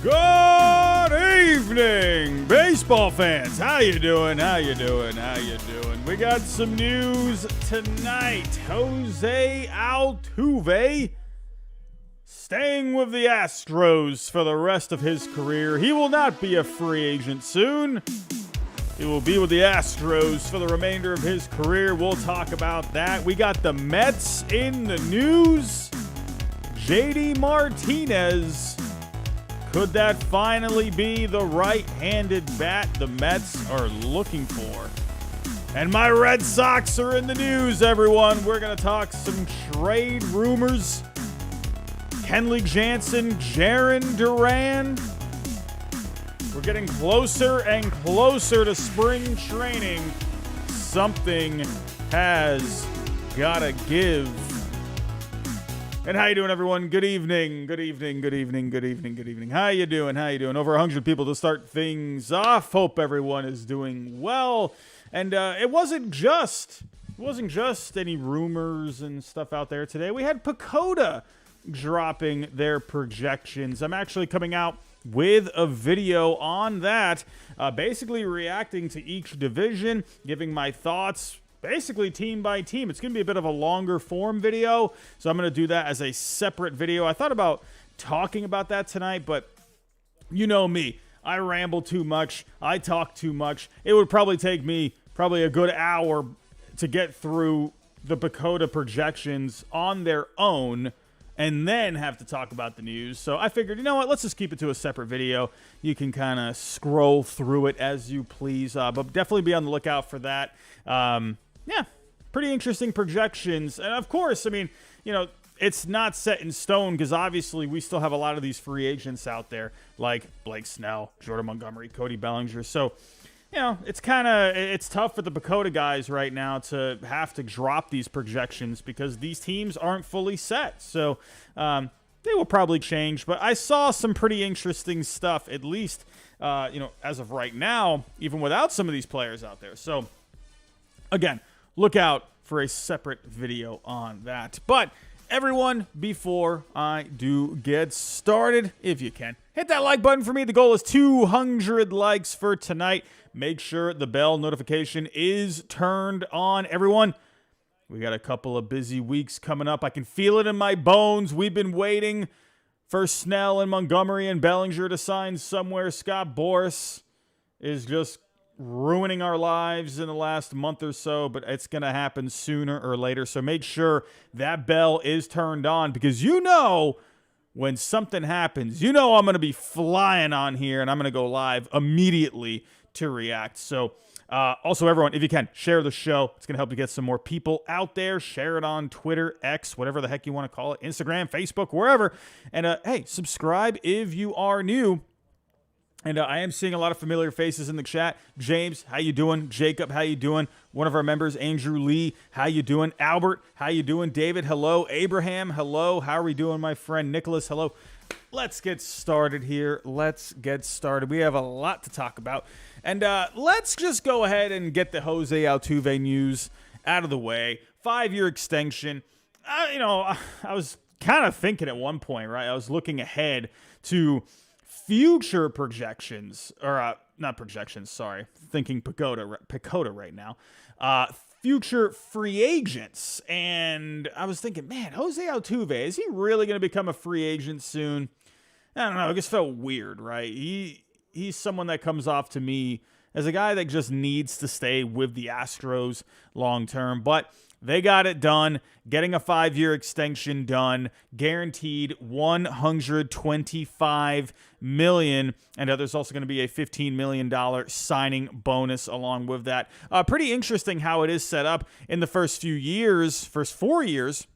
Good evening, baseball fans. How you doing? How you doing? How you doing? We got some news tonight. Jose Altuve staying with the Astros for the rest of his career. He will not be a free agent soon. He will be with the Astros for the remainder of his career. We'll talk about that. We got the Mets in the news. JD Martinez. Could that finally be the right-handed bat the Mets are looking for? And my Red Sox are in the news, everyone. We're going to talk some trade rumors. Kenley, Jansen, Jarren, Duran. We're getting closer and closer to spring training. Something has got to give. And how you doing, everyone? Good evening. Good evening. Good evening. Good evening. Good evening. How you doing? How you doing? Over 100 people to start things off. Hope everyone is doing well. And it wasn't just any rumors and stuff out there today. We had Pacoda dropping their projections. I'm actually coming out with a video on that, basically reacting to each division, giving my thoughts basically team by team. It's going to be a bit of a longer form video, so I'm going to do that as a separate video. I thought about talking about that tonight, but you know me. I ramble too much. I talk too much. It would probably take me a good hour to get through the Pacoda projections on their own and then have to talk about the news. So I figured, you know what, let's just keep it to a separate video. You can kind of scroll through it as you please, but definitely be on the lookout for that. Yeah, pretty interesting projections. And of course, I mean, you know, it's not set in stone because obviously we still have a lot of these free agents out there like Blake Snell, Jordan Montgomery, Cody Bellinger. So, you know, it's tough for the Pacoda guys right now to have to drop these projections because these teams aren't fully set. So they will probably change. But I saw some pretty interesting stuff, at least, you know, as of right now, even without some of these players out there. So, again, look out for a separate video on that. But everyone, before I do get started, if you can, hit that like button for me. The goal is 200 likes for tonight. Make sure the bell notification is turned on. Everyone, we got a couple of busy weeks coming up. I can feel it in my bones. We've been waiting for Snell and Montgomery and Bellinger to sign somewhere. Scott Boras is just ruining our lives in the last month or so, but it's going to happen sooner or later. So make sure that bell is turned on because you know when something happens, you know I'm going to be flying on here and I'm going to go live immediately to react. So also, everyone, if you can, share the show. It's going to help you get some more people out there. Share it on Twitter, X, whatever the heck you want to call it, Instagram, Facebook, wherever. And hey, subscribe if you are new. And I am seeing a lot of familiar faces in the chat. James, how you doing? Jacob, how you doing? One of our members, Andrew Lee, how you doing? Albert, how you doing? David, hello. Abraham, hello. How are we doing, my friend? Nicholas, hello. Let's get started here. Let's get started. We have a lot to talk about. And let's just go ahead and get the Jose Altuve news out of the way. 5-year extension. You know, I was kind of thinking at one point, right? I was looking ahead to future projections, or not projections, sorry. Thinking Pacoda right now. Future free agents. And I was thinking, man, Jose Altuve, is he really going to become a free agent soon? I don't know. It just felt weird, right? He's someone that comes off to me as a guy that just needs to stay with the Astros long term. But they got it done, getting a 5-year extension done, guaranteed $125 million, and there's also going to be a $15 million signing bonus along with that. Pretty interesting how it is set up in the first 4 years.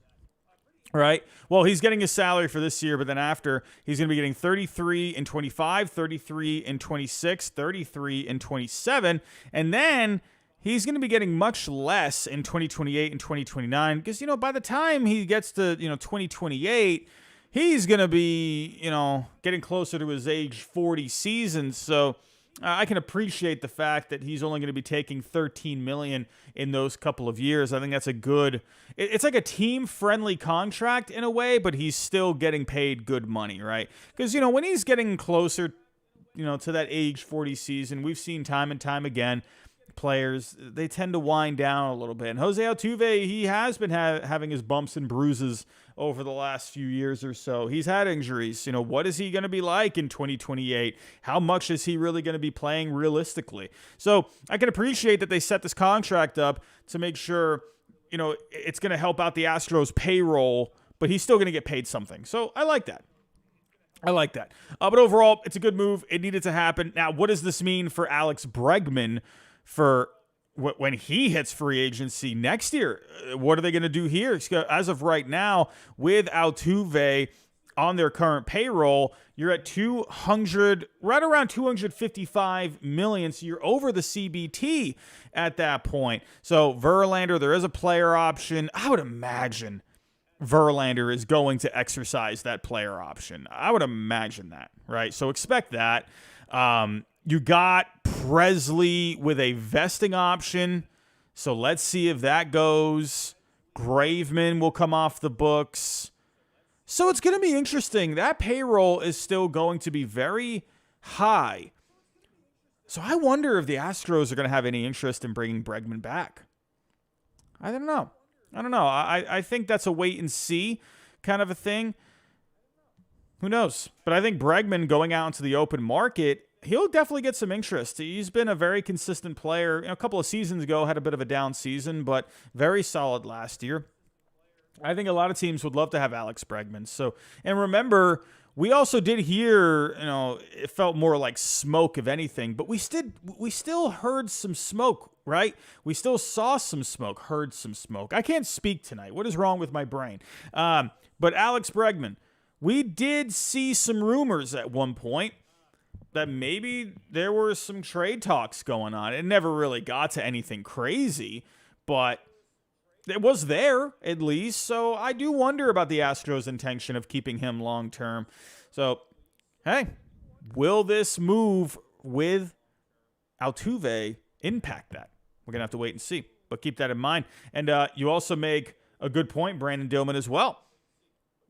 Right. Well, he's getting his salary for this year, but then after, he's going to be getting 33 in 25, 33 in 26, 33 in 27, and then he's going to be getting much less in 2028 and 2029 because, by the time he gets to, 2028, he's going to be, getting closer to his age 40 season. So I can appreciate the fact that he's only going to be taking $13 million in those couple of years. I think that's it's like a team-friendly contract in a way, but he's still getting paid good money, right? Because, when he's getting closer, to that age 40 season, we've seen time and time again, players, they tend to wind down a little bit. And Jose Altuve, he has been having his bumps and bruises over the last few years or so. He's had injuries. What is he going to be like in 2028? How much is he really going to be playing realistically? So I can appreciate that they set this contract up to make sure, it's going to help out the Astros payroll, but he's still going to get paid something. So I like that. But overall, it's a good move. It needed to happen. Now, what does this mean for Alex Bregman for when he hits free agency next year? What are they going to do here? As of right now, with Altuve on their current payroll, you're at right around $255 million. So you're over the CBT at that point. So Verlander, there is a player option. I would imagine Verlander is going to exercise that player option. I would imagine that, right? So expect that. You got Presley with a vesting option, so let's see if that goes. Graveman will come off the books. So it's going to be interesting. That payroll is still going to be very high. So I wonder if the Astros are going to have any interest in bringing Bregman back. I don't know. I think that's a wait and see kind of a thing. Who knows? But I think Bregman going out into the open market, he'll definitely get some interest. He's been a very consistent player. A couple of seasons ago, had a bit of a down season, but very solid last year. I think a lot of teams would love to have Alex Bregman. So, and remember, we also did hear, it felt more like smoke if anything, but we still heard some smoke, right? We still saw some smoke, heard some smoke. I can't speak tonight. What is wrong with my brain? But Alex Bregman, we did see some rumors at one point that maybe there were some trade talks going on. It never really got to anything crazy, but it was there at least. So I do wonder about the Astros' intention of keeping him long term. So, hey, will this move with Altuve impact that? We're going to have to wait and see, but keep that in mind. And you also make a good point, Brandon Dillman, as well.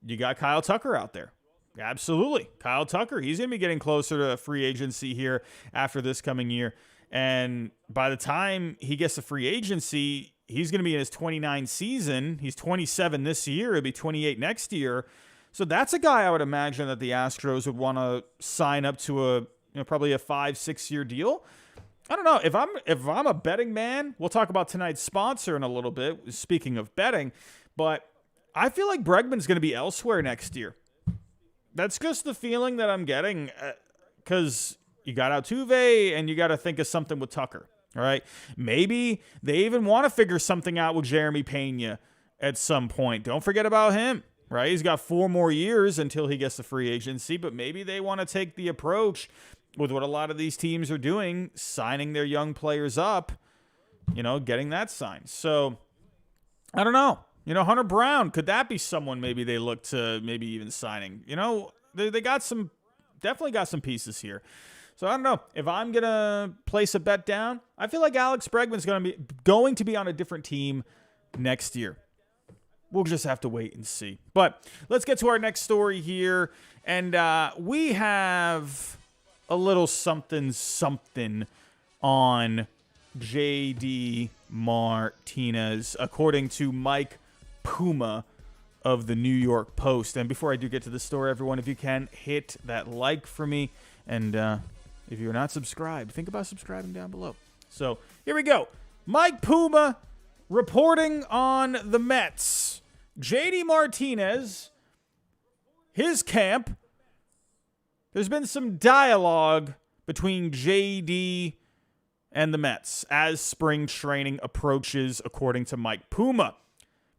You got Kyle Tucker out there. Absolutely. Kyle Tucker, he's going to be getting closer to free agency here after this coming year. And by the time he gets to free agency, he's going to be in his 29th season. He's 27 this year. He'll be 28 next year. So that's a guy I would imagine that the Astros would want to sign up to probably a 5-6 year deal. I don't know. If I'm a betting man, we'll talk about tonight's sponsor in a little bit, speaking of betting, but I feel like Bregman's going to be elsewhere next year. That's just the feeling that I'm getting because you got Altuve and you got to think of something with Tucker. All right. Maybe they even want to figure something out with Jeremy Pena at some point. Don't forget about him, right? He's got 4 more years until he gets to free agency, but maybe they want to take the approach with what a lot of these teams are doing, signing their young players up, getting that signed. So I don't know. Hunter Brown, could that be someone maybe they look to maybe even signing? They definitely got some pieces here. So I don't know. If I'm going to place a bet down, I feel like Alex Bregman's going to be on a different team next year. We'll just have to wait and see. But let's get to our next story here. And we have a little something on J.D. Martinez, according to Mike Puma of the New York Post. And before I do get to the story, everyone, if you can, hit that like for me. And if If you're not subscribed, think about subscribing down below. So here we go. Mike Puma reporting on the Mets. JD Martinez, his camp. There's been some dialogue between JD and the Mets as spring training approaches, according to Mike Puma.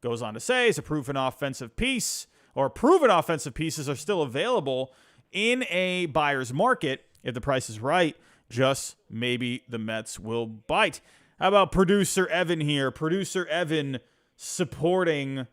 Goes on to say, it's a proven offensive piece, or proven offensive pieces are still available in a buyer's market. If the price is right, just maybe the Mets will bite. How about producer Evan here? Producer Evan supporting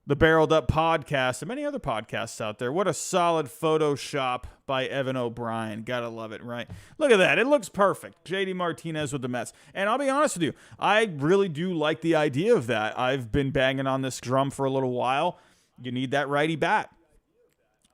the Barreled Up podcast and many other podcasts out there. What a solid Photoshop by Evan O'Brien. Gotta love it, right? Look at that. It looks perfect. JD Martinez with the Mets. And I'll be honest with you, I really do like the idea of that. I've been banging on this drum for a little while. You need that righty bat.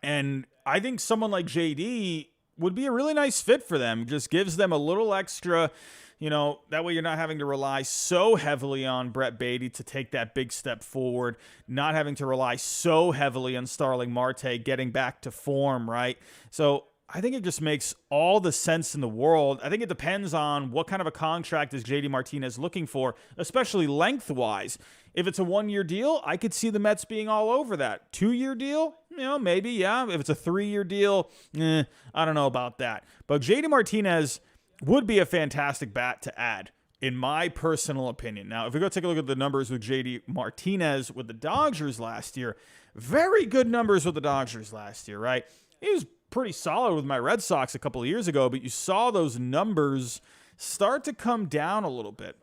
And I think someone like JD would be a really nice fit for them. Just gives them a little extra, that way you're not having to rely so heavily on Brett Beatty to take that big step forward, not having to rely so heavily on Starling Marte getting back to form, right? So I think it just makes all the sense in the world. I think it depends on what kind of a contract is JD Martinez looking for, especially lengthwise. If it's a 1-year deal, I could see the Mets being all over that. 2-year deal, maybe, yeah. If it's a 3-year deal, I don't know about that. But JD Martinez would be a fantastic bat to add, in my personal opinion. Now, if we go take a look at the numbers with JD Martinez with the Dodgers last year, very good numbers with the Dodgers last year, right? He was pretty solid with my Red Sox a couple of years ago, but you saw those numbers start to come down a little bit.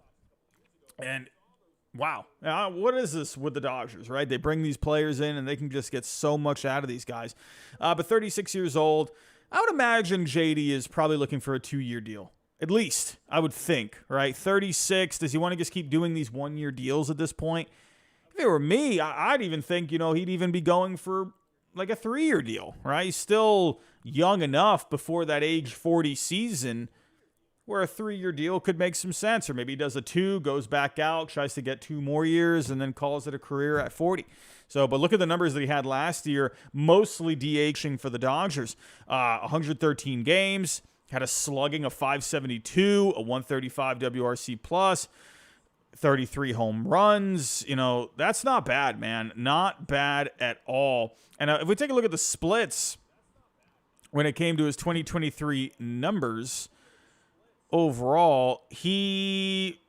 And wow, what is this with the Dodgers, right? They bring these players in and they can just get so much out of these guys. But 36 years old, I would imagine JD is probably looking for a 2-year deal. At least, I would think, right? 36, does he want to just keep doing these 1-year deals at this point? If it were me, I'd even think, he'd even be going for like a 3-year deal, right? He's still young enough before that age 40 season where a 3-year deal could make some sense. Or maybe he does a 2, goes back out, tries to get 2 more years, and then calls it a career at 40. So, but look at the numbers that he had last year, mostly DHing for the Dodgers. 113 games, had a slugging of .572, a 135 WRC plus, 33 home runs. That's not bad, man. Not bad at all. And if we take a look at the splits when it came to his 2023 numbers, overall, he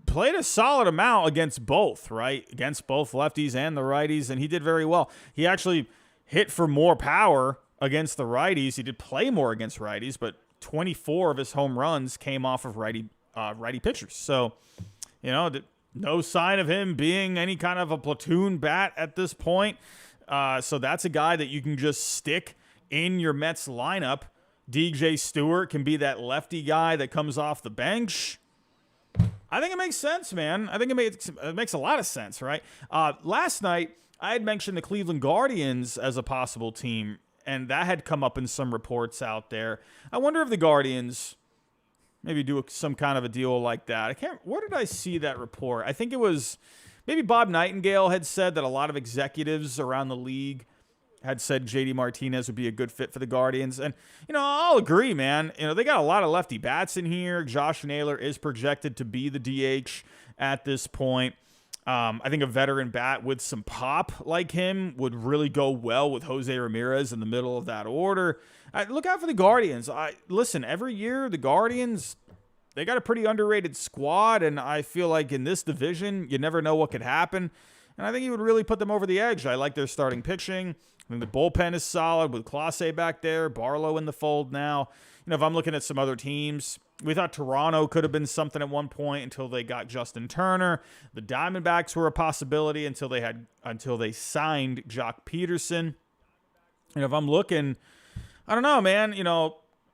played a solid amount against both, right? Against both lefties and the righties, and he did very well. He actually hit for more power against the righties. He did play more against righties, but 24 of his home runs came off of righty pitchers. So, no sign of him being any kind of a platoon bat at this point. So that's a guy that you can just stick in your Mets lineup. DJ Stewart can be that lefty guy that comes off the bench. I think it makes sense, man. I think it makes a lot of sense, right? Last night, I had mentioned the Cleveland Guardians as a possible team, and that had come up in some reports out there. I wonder if the Guardians maybe do some kind of a deal like that. Where did I see that report? I think it was maybe Bob Nightingale had said that a lot of executives around the league had said JD Martinez would be a good fit for the Guardians. And, I'll agree, man. They got a lot of lefty bats in here. Josh Naylor is projected to be the DH at this point. I think a veteran bat with some pop like him would really go well with Jose Ramirez in the middle of that order. Look out for the Guardians. Listen, every year the Guardians, they got a pretty underrated squad, and I feel like in this division, you never know what could happen. And I think he would really put them over the edge. I like their starting pitching. I think the bullpen is solid with Clase back there, Barlow in the fold now. If I'm looking at some other teams, we thought Toronto could have been something at one point until they got Justin Turner. The Diamondbacks were a possibility until they signed Jock Peterson. And if I'm looking, I don't know, man,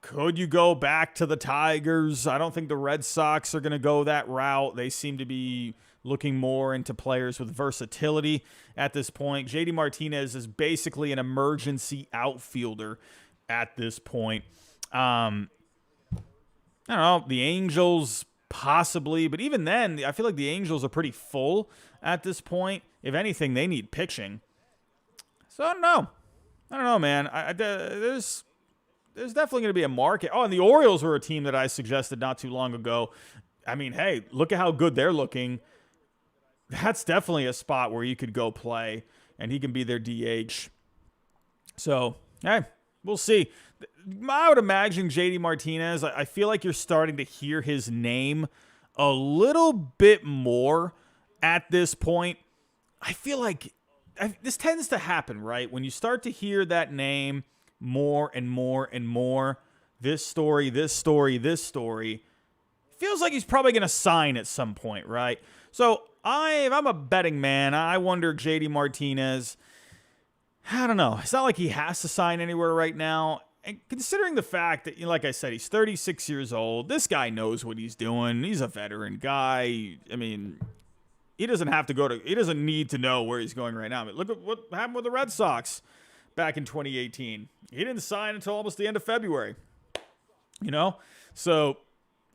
could you go back to the Tigers? I don't think the Red Sox are going to go that route. They seem to be looking more into players with versatility at this point. JD Martinez is basically an emergency outfielder at this point. I don't know, the Angels possibly, but even then, I feel like the Angels are pretty full at this point. If anything, they need pitching. So I don't know, man. There's there's definitely going to be a market. Oh, and the Orioles were a team that I suggested not too long ago. I mean, hey, look at how good they're looking. That's definitely a spot where you could go play, and he can be their DH. So, hey, we'll see. I would imagine JD Martinez, I feel like you're starting to hear his name a little bit more at this point. I feel like this tends to happen, right? When you start to hear that name more and more and more, this story, feels like he's probably going to sign at some point, right? So if I'm a betting man, I wonder JD Martinez, I don't know. It's not like he has to sign anywhere right now. And considering the fact that, like I said, he's 36 years old, this guy knows what he's doing. He's a veteran guy. I mean, he doesn't need to know where he's going right now. I mean, look at what happened with the Red Sox back in 2018. He didn't sign until almost the end of February. So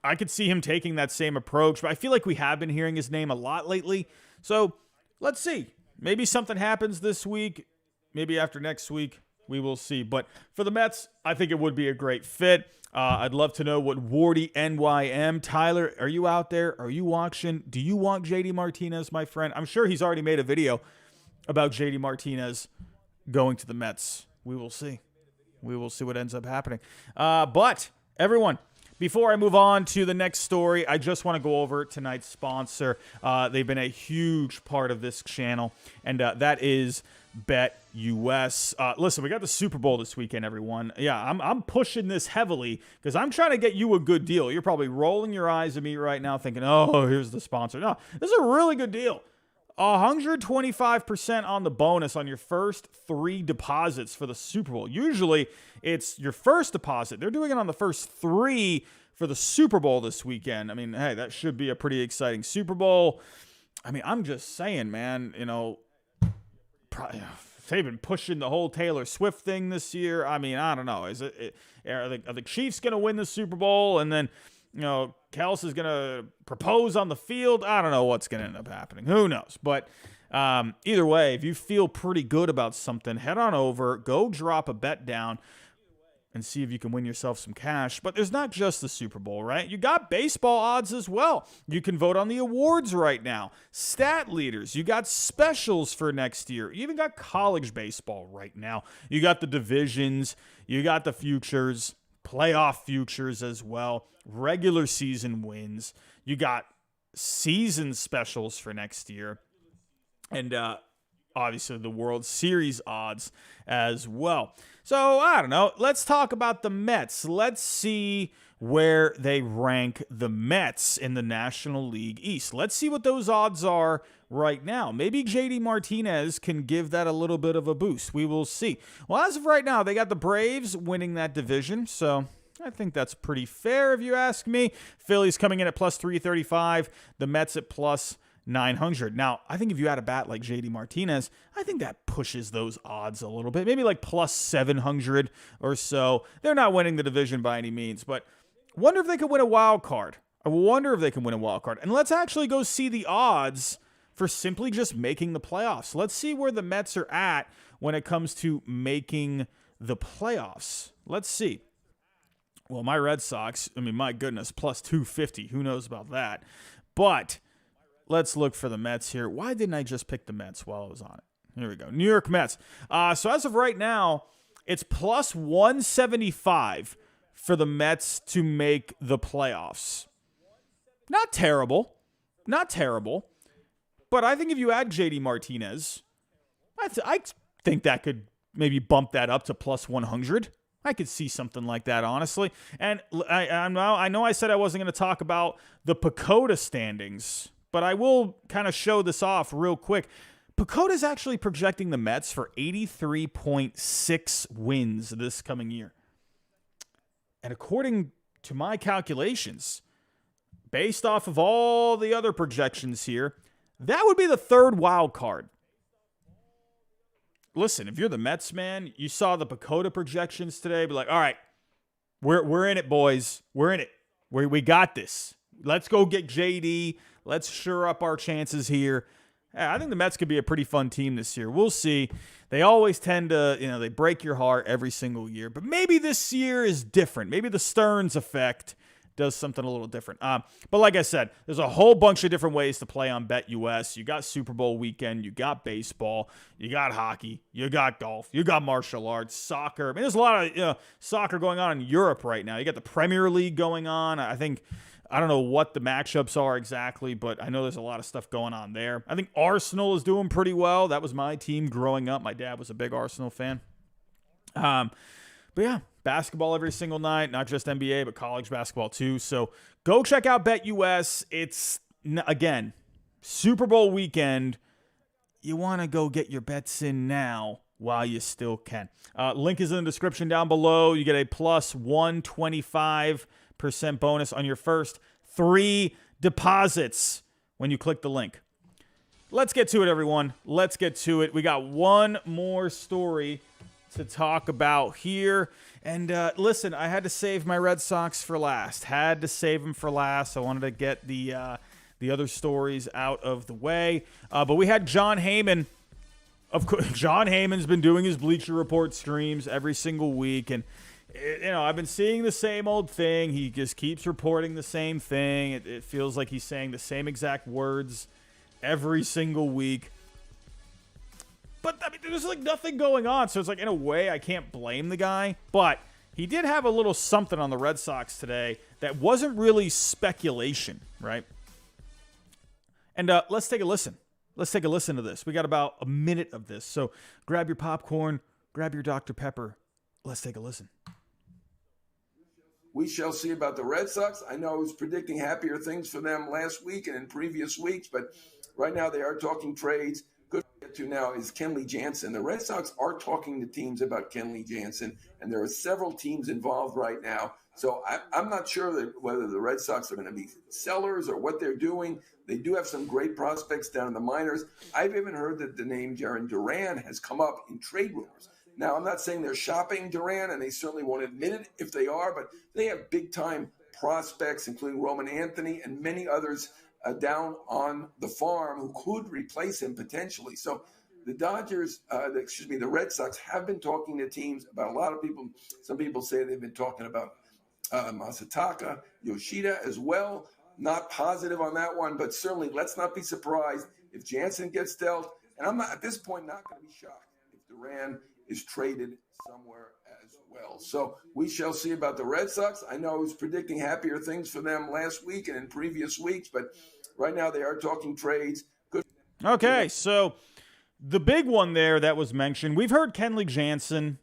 I could see him taking that same approach, but I feel like we have been hearing his name a lot lately. So let's see. Maybe something happens this week. Maybe after next week, we will see. But for the Mets, I think it would be a great fit. I'd love to know what Wardy NYM. Tyler, are you out there? Are you watching? Do you want JD Martinez, my friend? I'm sure he's already made a video about JD Martinez going to the Mets. We will see. We will see what ends up happening. But everyone, before I move on to the next story, I just want to go over tonight's sponsor. They've been a huge part of this channel, and that is BetUS. Listen, we got the Super Bowl this weekend, everyone. Yeah, I'm pushing this heavily because I'm trying to get you a good deal. You're probably rolling your eyes at me right now thinking, oh, here's the sponsor. No, this is a really good deal. 125% on the bonus on your first 3 deposits for the Super Bowl. Usually, it's your first deposit. They're doing it on the first 3 for the Super Bowl this weekend. I mean, hey, that should be a pretty exciting Super Bowl. I mean, I'm just saying, man, they've been pushing the whole Taylor Swift thing this year. I mean, I don't know. Are the Chiefs going to win the Super Bowl? And then, Kels is going to propose on the field. I don't know what's going to end up happening. Who knows? But either way, if you feel pretty good about something, head on over, go drop a bet down, and see if you can win yourself some cash. But there's not just the Super Bowl, right? You got baseball odds as well. You can vote on the awards right now. Stat leaders. You got specials for next year. You even got college baseball right now. You got the divisions. You got the futures, playoff futures as well, regular season wins. You got season specials for next year. And obviously the World Series odds as well. So, I don't know. Let's talk about the Mets. Let's see where they rank the Mets in the National League East. Let's see what those odds are right now. Maybe JD Martinez can give that a little bit of a boost. We will see. Well, as of right now, they got the Braves winning that division, so I think that's pretty fair if you ask me. Phillies coming in at plus 335, the Mets at plus 900. Now, I think if you had a bat like JD Martinez, I think that pushes those odds a little bit. Maybe like plus 700 or so. They're not winning the division by any means, but wonder if they could win a wild card. I wonder if they can win a wild card. And let's actually go see the odds for simply just making the playoffs. Let's see where the Mets are at when it comes to making the playoffs. Let's see. Well, my Red Sox, I mean, my goodness, plus 250. Who knows about that? But let's look for the Mets here. Why didn't I just pick the Mets while I was on it? Here we go. New York Mets. So as of right now, it's plus 175 for the Mets to make the playoffs. Not terrible. Not terrible. But I think if you add JD Martinez, I think that could maybe bump that up to plus 100. I could see something like that, honestly. And I know I said I wasn't going to talk about the PECOTA standings, but I will kind of show this off real quick. PECOTA is actually projecting the Mets for 83.6 wins this coming year. And according to my calculations, based off of all the other projections here, that would be the third wild card. Listen, if you're the Mets, man, you saw the PECOTA projections today, be like, all right, we're in it, boys. We're in it. We got this. Let's go get JD. Let's shore up our chances here. Yeah, I think the Mets could be a pretty fun team this year. We'll see. They always tend to, they break your heart every single year. But maybe this year is different. Maybe the Stearns effect does something a little different. But like I said, there's a whole bunch of different ways to play on BetUS. You got Super Bowl weekend. You got baseball. You got hockey. You got golf. You got martial arts, soccer. I mean, there's a lot of soccer going on in Europe right now. You got the Premier League going on. I don't know what the matchups are exactly, but I know there's a lot of stuff going on there. I think Arsenal is doing pretty well. That was my team growing up. My dad was a big Arsenal fan. But yeah, basketball every single night, not just NBA, but college basketball too. So go check out BetUS. It's, again, Super Bowl weekend. You want to go get your bets in now while you still can. Link is in the description down below. You get a plus 125% bonus on your first 3 deposits when you click the link. Let's get to it, everyone. Let's get to it. We got one more story to talk about here. And listen, I had to save my Red Sox for last. Had to save them for last. I wanted to get the other stories out of the way. But we had Jon Heyman. Of course, Jon Heyman's been doing his Bleacher Report streams every single week, and I've been seeing the same old thing. He just keeps reporting the same thing. It feels like he's saying the same exact words every single week. But, I mean, there's, nothing going on. So it's in a way, I can't blame the guy. But he did have a little something on the Red Sox today that wasn't really speculation, right? And let's take a listen. Let's take a listen to this. We got about a minute of this. So grab your popcorn, grab your Dr. Pepper. Let's take a listen. We shall see about the Red Sox. I know I was predicting happier things for them last week and in previous weeks, but right now they are talking trades. Good to get to now is Kenley Jansen. The Red Sox are talking to teams about Kenley Jansen, and there are several teams involved right now. So I'm not sure whether the Red Sox are going to be sellers or what they're doing. They do have some great prospects down in the minors. I've even heard that the name Jarren Duran has come up in trade rumors. Now, I'm not saying they're shopping Duran, and they certainly won't admit it if they are, but they have big-time prospects, including Roman Anthony and many others down on the farm who could replace him potentially. So the the Red Sox have been talking to teams about a lot of people. Some people say they've been talking about Masataka, Yoshida as well. Not positive on that one, but certainly let's not be surprised if Jansen gets dealt. And I'm not, at this point, not going to be shocked if Duran is traded somewhere as well. So we shall see about the Red Sox. I know I was predicting happier things for them last week and in previous weeks, but right now they are talking trades. Good. Okay, so the big one there that was mentioned, we've heard Kenley Jansen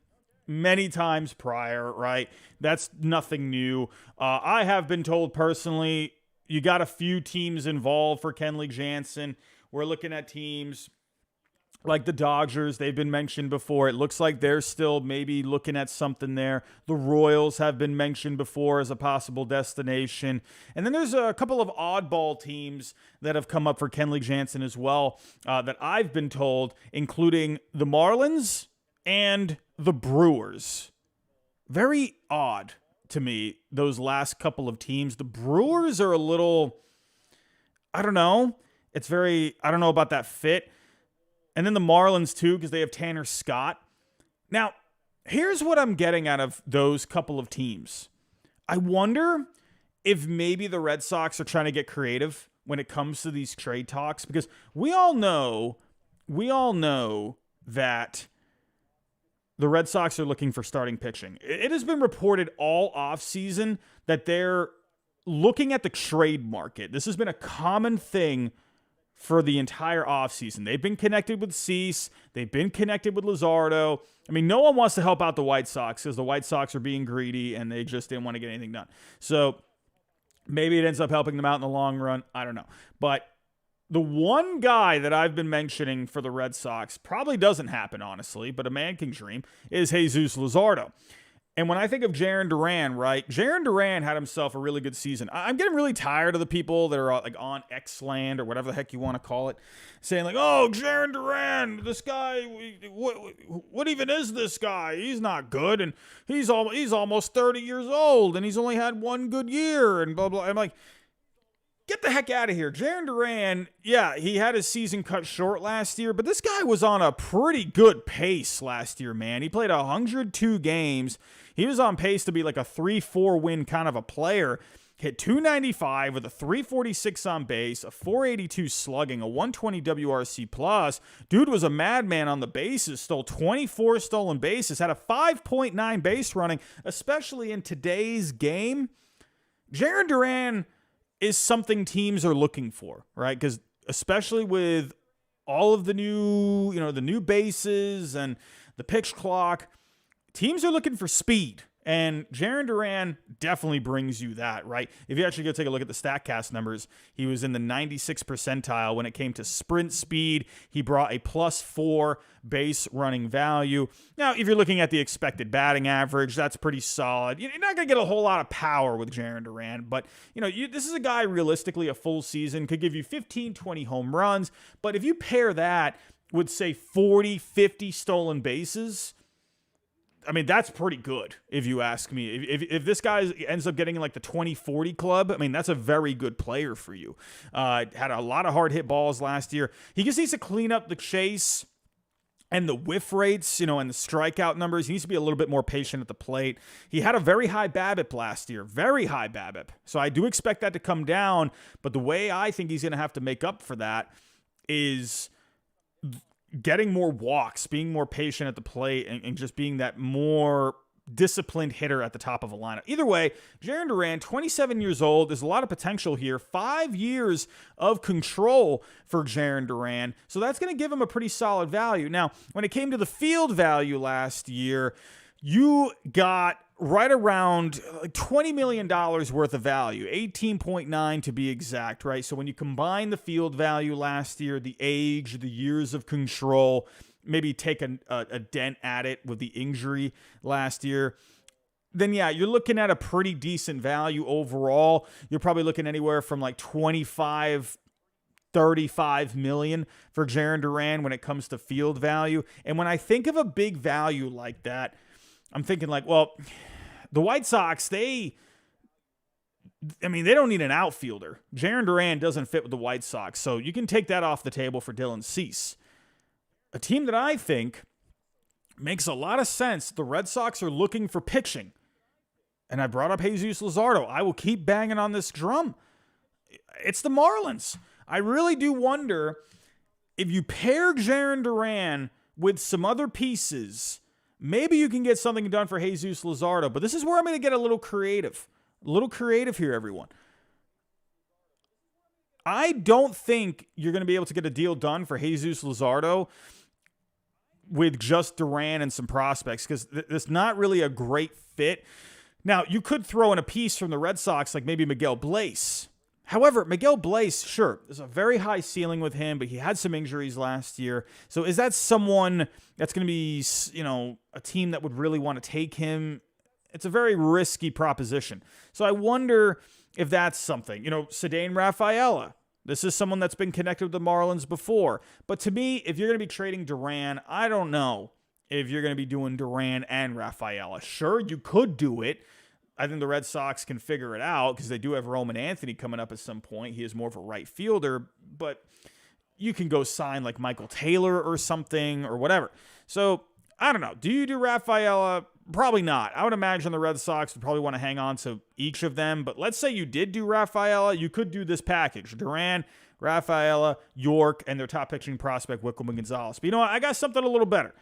many times prior, right? That's nothing new. I have been told personally, you got a few teams involved for Kenley Jansen. We're looking at teams like the Dodgers. They've been mentioned before. It looks like they're still maybe looking at something there. The Royals have been mentioned before as a possible destination. And then there's a couple of oddball teams that have come up for Kenley Jansen as well that I've been told, including the Marlins and the Brewers. Very odd to me, those last couple of teams. The Brewers are a little, I don't know. I don't know about that fit. And then the Marlins, too, because they have Tanner Scott. Now, here's what I'm getting out of those couple of teams. I wonder if maybe the Red Sox are trying to get creative when it comes to these trade talks, because we all know that the Red Sox are looking for starting pitching. It has been reported all offseason that they're looking at the trade market. This has been a common thing for the entire offseason. They've been connected with Cease. They've been connected with Luzardo. I mean, no one wants to help out the White Sox because the White Sox are being greedy and they just didn't want to get anything done. So maybe it ends up helping them out in the long run. I don't know. But the one guy that I've been mentioning for the Red Sox, probably doesn't happen, honestly, but a man can dream, is Jesus Luzardo. And when I think of Jarren Duran, right, Jarren Duran had himself a really good season. I'm getting really tired of the people that are on X-Land or whatever the heck you want to call it, saying oh, Jarren Duran, this guy, what even is this guy? He's not good, and he's almost 30 years old, and he's only had one good year, and blah, blah. I'm like, Get the heck out of here. Jarren Duran, yeah, he had his season cut short last year, but this guy was on a pretty good pace last year, man. He played 102 games. He was on pace to be like a 3-4 win kind of a player. Hit 295 with a 346 on base, a 482 slugging, a 120 WRC plus. Dude was a madman on the bases, stole 24 stolen bases, had a 5.9 base running, especially in today's game. Jarren Duran is something teams are looking for, right? Because especially with all of the new bases and the pitch clock, teams are looking for speed. And Jarren Duran definitely brings you that, right? If you actually go take a look at the StatCast numbers, he was in the 96th percentile when it came to sprint speed. He brought a +4 base running value. Now, if you're looking at the expected batting average, that's pretty solid. You're not going to get a whole lot of power with Jarren Duran, but this is a guy realistically a full season could give you 15, 20 home runs. But if you pair that with, say, 40, 50 stolen bases, I mean, that's pretty good, if you ask me. If this guy ends up getting in like the 20-40 club, I mean, that's a very good player for you. Had a lot of hard hit balls last year. He just needs to clean up the chase and the whiff rates, and the strikeout numbers. He needs to be a little bit more patient at the plate. He had a very high BABIP last year, very high BABIP. So I do expect that to come down, but the way I think he's going to have to make up for that is getting more walks, being more patient at the plate, and just being that more disciplined hitter at the top of a lineup. Either way, Jarren Duran, 27 years old. There's a lot of potential here. 5 years of control for Jarren Duran. So that's going to give him a pretty solid value. Now, when it came to the field value last year, you got right around $20 million worth of value, 18.9 to be exact, right? So when you combine the field value last year, the age, the years of control, maybe take a dent at it with the injury last year, then yeah, you're looking at a pretty decent value overall. You're probably looking anywhere from like 25, 35 million for Jarren Duran when it comes to field value. And when I think of a big value like that, I'm thinking like, well, the White Sox, they don't need an outfielder. Jarren Duran doesn't fit with the White Sox, so you can take that off the table for Dylan Cease. A team that I think makes a lot of sense, the Red Sox are looking for pitching. And I brought up Jesus Luzardo. I will keep banging on this drum. It's the Marlins. I really do wonder if you pair Jarren Duran with some other pieces, maybe you can get something done for Jesus Luzardo. But this is where I'm going to get a little creative. A little creative here, everyone. I don't think you're going to be able to get a deal done for Jesus Luzardo with just Duran and some prospects, because it's not really a great fit. Now, you could throw in a piece from the Red Sox, like maybe Miguel Bleis. However, Miguel Bleis, sure, there's a very high ceiling with him, but he had some injuries last year. So is that someone that's going to be, a team that would really want to take him? It's a very risky proposition. So I wonder if that's something. Cedane Rafaela. This is someone that's been connected with the Marlins before. But to me, if you're going to be trading Duran, I don't know if you're going to be doing Duran and Rafaela. Sure, you could do it. I think the Red Sox can figure it out because they do have Roman Anthony coming up at some point. He is more of a right fielder, but you can go sign like Michael Taylor or something or whatever. So I don't know. Do you do Rafaela? Probably not. I would imagine the Red Sox would probably want to hang on to each of them. But let's say you did do Rafaela. You could do this package. Duran, Rafaela, York, and their top pitching prospect, Wickelman Gonzalez. But you know what? I got something a little better.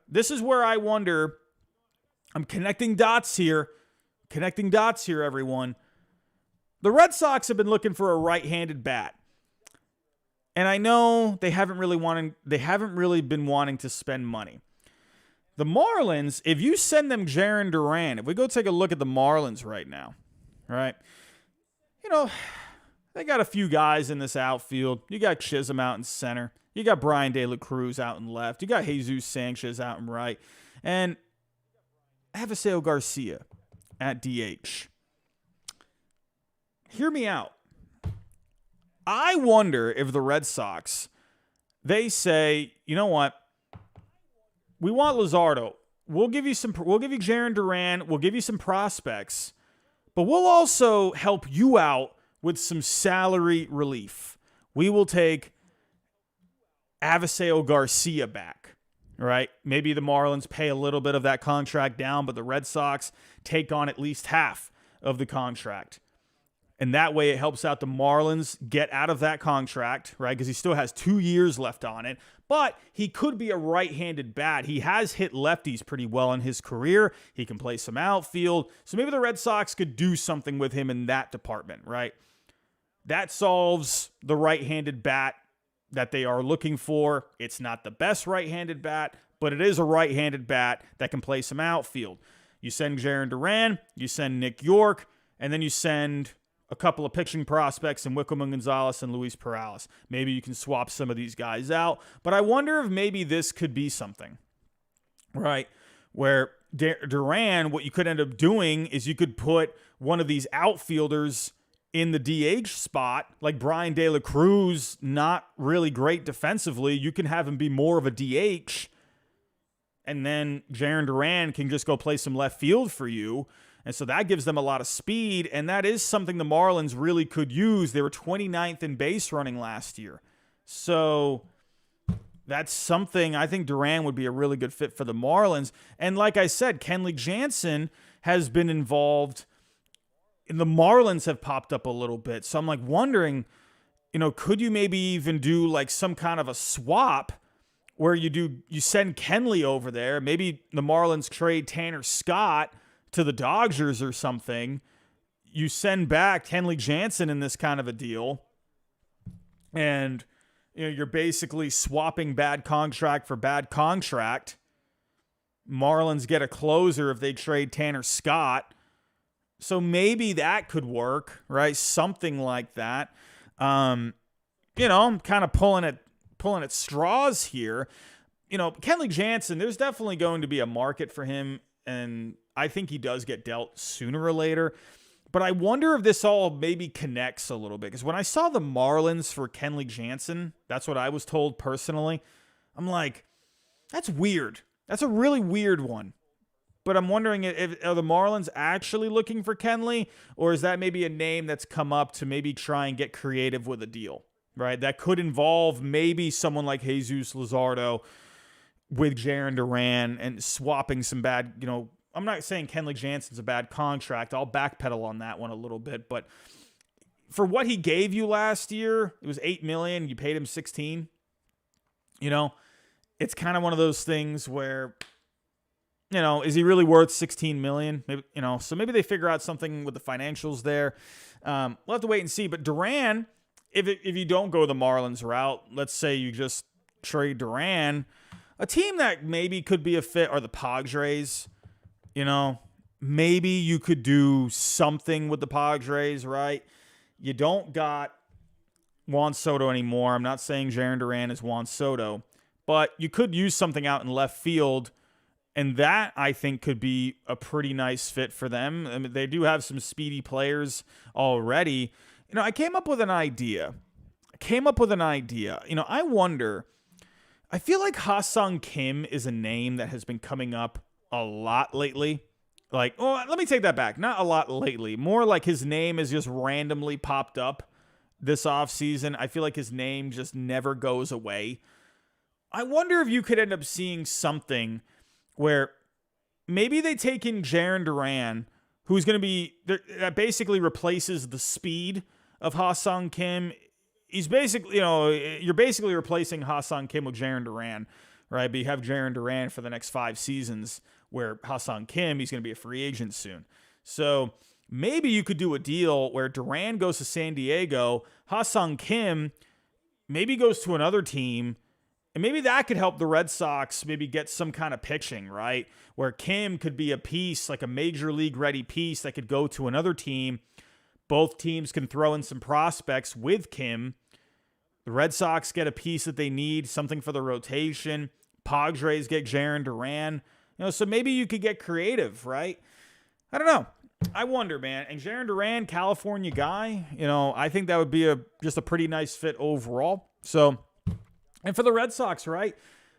This is where I wonder. I'm connecting dots here. Everyone. The Red Sox have been looking for a right-handed bat. And I know they haven't really been wanting to spend money. The Marlins, if you send them Jarren Duran, if we go take a look at the Marlins right now, right? They got a few guys in this outfield. You got Chisholm out in center. You got Brian De La Cruz out in left. You got Jesus Sanchez out in right. And Avisail Garcia at DH. Hear me out. I wonder if the Red Sox, they say, you know what? We want Luzardo. We'll give you Jarren Duran. We'll give you some prospects. but we'll also help you out with some salary relief. We will take Aviseo Garcia back, right? Maybe the Marlins pay a little bit of that contract down, but the Red Sox take on at least half of the contract. And that way it helps out the Marlins get out of that contract, right? Because he still has 2 years left on it. But he could be a right-handed bat. He has hit lefties pretty well in his career. He can play some outfield. So maybe the Red Sox could do something with him in that department, right? That solves the right-handed bat that they are looking for. It's not the best right-handed bat, but it is a right-handed bat that can play some outfield. You send Jarren Duran, you send Nick York, and then you send a couple of pitching prospects in Wickham and Gonzalez and Luis Perales. Maybe you can swap some of these guys out. But I wonder if maybe this could be something, right? Where Duran, what you could end up doing is you could put one of these outfielders in the DH spot, like Brian De La Cruz, not really great defensively. You can have him be more of a DH, and then Jarren Duran can just go play some left field for you. And so that gives them a lot of speed, and that is something the Marlins really could use. They were 29th in base running last year. So that's something I think Duran would be a really good fit for the Marlins. And like I said, Kenley Jansen has been involved, and the Marlins have popped up a little bit. So I'm like wondering, could you maybe even do like some kind of a swap where you send Kenley over there? Maybe the Marlins trade Tanner Scott to the Dodgers or something. You send back Kenley Jansen in this kind of a deal, and you're basically swapping bad contract for bad contract. Marlins get a closer if they trade Tanner Scott. So maybe that could work, right? Something like that. I'm kind of pulling at straws here. Kenley Jansen, there's definitely going to be a market for him, and I think he does get dealt sooner or later. But I wonder if this all maybe connects a little bit. Because when I saw the Marlins for Kenley Jansen, that's what I was told personally. I'm like, that's weird. That's a really weird one. But I'm wondering, are the Marlins actually looking for Kenley? Or is that maybe a name that's come up to maybe try and get creative with a deal, right? That could involve maybe someone like Jesus Luzardo with Jarren Duran and swapping some bad, I'm not saying Kenley Jansen's a bad contract. I'll backpedal on that one a little bit. But for what he gave you last year, it was $8 million. You paid him $16 million. It's kind of one of those things where, is he really worth $16 million? Maybe, so maybe they figure out something with the financials there. We'll have to wait and see. But Duran, if you don't go the Marlins route, let's say you just trade Duran, a team that maybe could be a fit are the Padres. Maybe you could do something with the Padres, right? You don't got Juan Soto anymore. I'm not saying Jarren Duran is Juan Soto, but you could use something out in left field, and that, I think, could be a pretty nice fit for them. I mean, they do have some speedy players already. I came up with an idea. I wonder, I feel like Ha-Seong Kim is a name that has been coming up a lot lately. Let me take that back. Not a lot lately. More like his name has just randomly popped up this offseason. I feel like his name just never goes away. I wonder if you could end up seeing something where maybe they take in Jarren Duran, who's going to be, that basically replaces the speed of Ha-Seong Kim. He's basically, you're basically replacing Ha-Seong Kim with Jarren Duran, right? But you have Jarren Duran for the next 5 seasons, where Ha-Seong Kim, he's going to be a free agent soon. So maybe you could do a deal where Duran goes to San Diego, Ha-Seong Kim maybe goes to another team, and maybe that could help the Red Sox maybe get some kind of pitching, right? Where Kim could be a piece, like a major league ready piece that could go to another team. Both teams can throw in some prospects with Kim. The Red Sox get a piece that they need, something for the rotation. Padres get Jarren Duran. So maybe you could get creative, right? I don't know. I wonder, man. And Jarren Duran, California guy, I think that would be just a pretty nice fit overall. So, and for the Red Sox, right?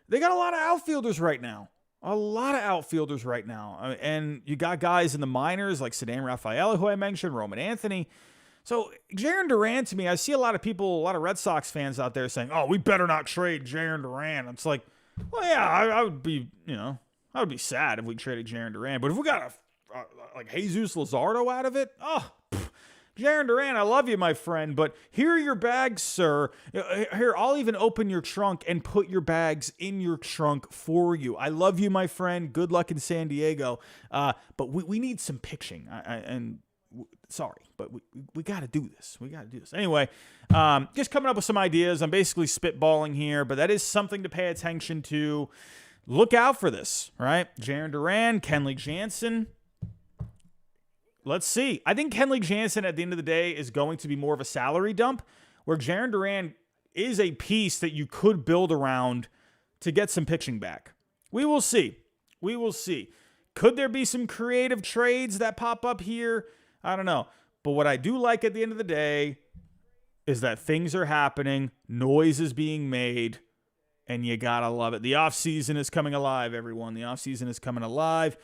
They got a lot of outfielders right now. A lot of outfielders right now. And you got guys in the minors like Ceddanne Rafaela, who I mentioned, Roman Anthony. So Jarren Duran, to me, I see a lot of people, a lot of Red Sox fans out there saying, oh, we better not trade Jarren Duran. It's like, well, yeah, I would be, I would be sad if we traded Jarren Duran. But if we got like Jesus Luzardo out of it, Jarren Duran, I love you, my friend, but here are your bags, sir. Here, I'll even open your trunk and put your bags in your trunk for you. I love you, my friend. Good luck in San Diego. But we need some pitching. Sorry, but we got to do this. We got to do this. Anyway, just coming up with some ideas. I'm basically spitballing here, but that is something to pay attention to. Look out for this, right? Jarren Duran, Kenley Jansen. Let's see. I think Kenley Jansen at the end of the day is going to be more of a salary dump, where Jarren Duran is a piece that you could build around to get some pitching back. We will see. We will see. Could there be some creative trades that pop up here? I don't know. But what I do like at the end of the day is that things are happening, noise is being made, and you gotta love it. The offseason is coming alive, everyone. The offseason is coming alive.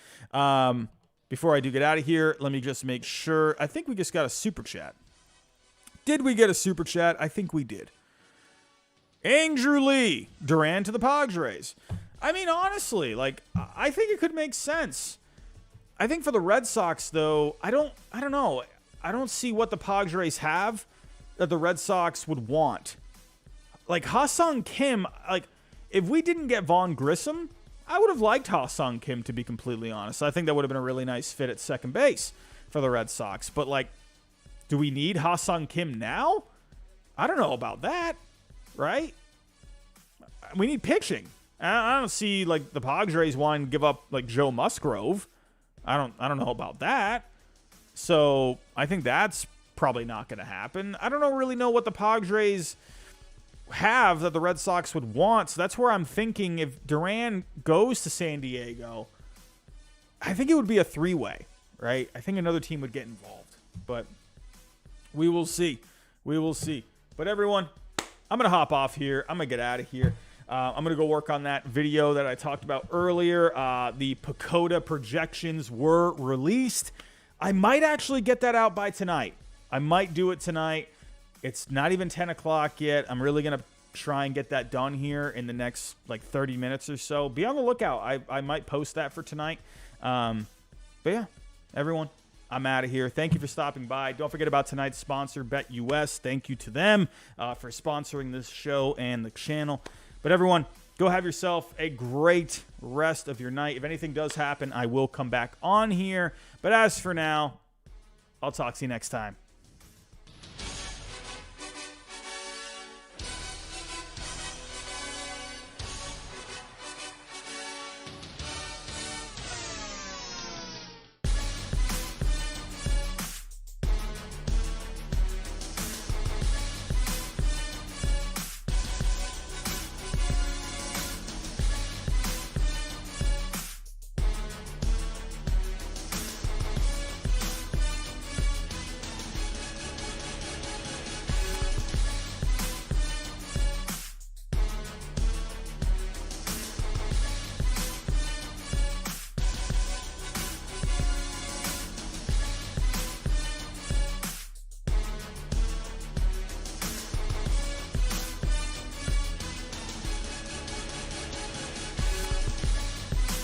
Before I do get out of here, let me just make sure. I think we just got a super chat. Did we get a super chat? I think we did. Andrew Lee, Duran to the Padres. I mean, honestly, I think it could make sense. I think for the Red Sox, though, I don't know. I don't see what the Padres have that the Red Sox would want. Like Ha-Seong Kim, if we didn't get Vaughn Grissom, I would have liked Ha-Seong Kim, to be completely honest. I think that would have been a really nice fit at second base for the Red Sox. But, do we need Ha-Seong Kim now? I don't know about that, right? We need pitching. I don't see, the Padres wanting to give up, Joe Musgrove. I don't know about that. So, I think that's probably not going to happen. I don't really know what the Padres have that the Red Sox would want. So that's where I'm thinking if Duran goes to San Diego, I think it would be a three-way, right? I think another team would get involved. But we will see. We will see. But everyone, I'm going to hop off here. I'm going to get out of here. I'm going to go work on that video that I talked about earlier. The PECOTA projections were released. I might actually get that out by tonight. I might do it tonight. It's not even 10 o'clock yet. I'm really going to try and get that done here in the next 30 minutes or so. Be on the lookout. I might post that for tonight. But yeah, everyone, I'm out of here. Thank you for stopping by. Don't forget about tonight's sponsor, BetUS. Thank you to them for sponsoring this show and the channel. But everyone, go have yourself a great rest of your night. If anything does happen, I will come back on here. But as for now, I'll talk to you next time.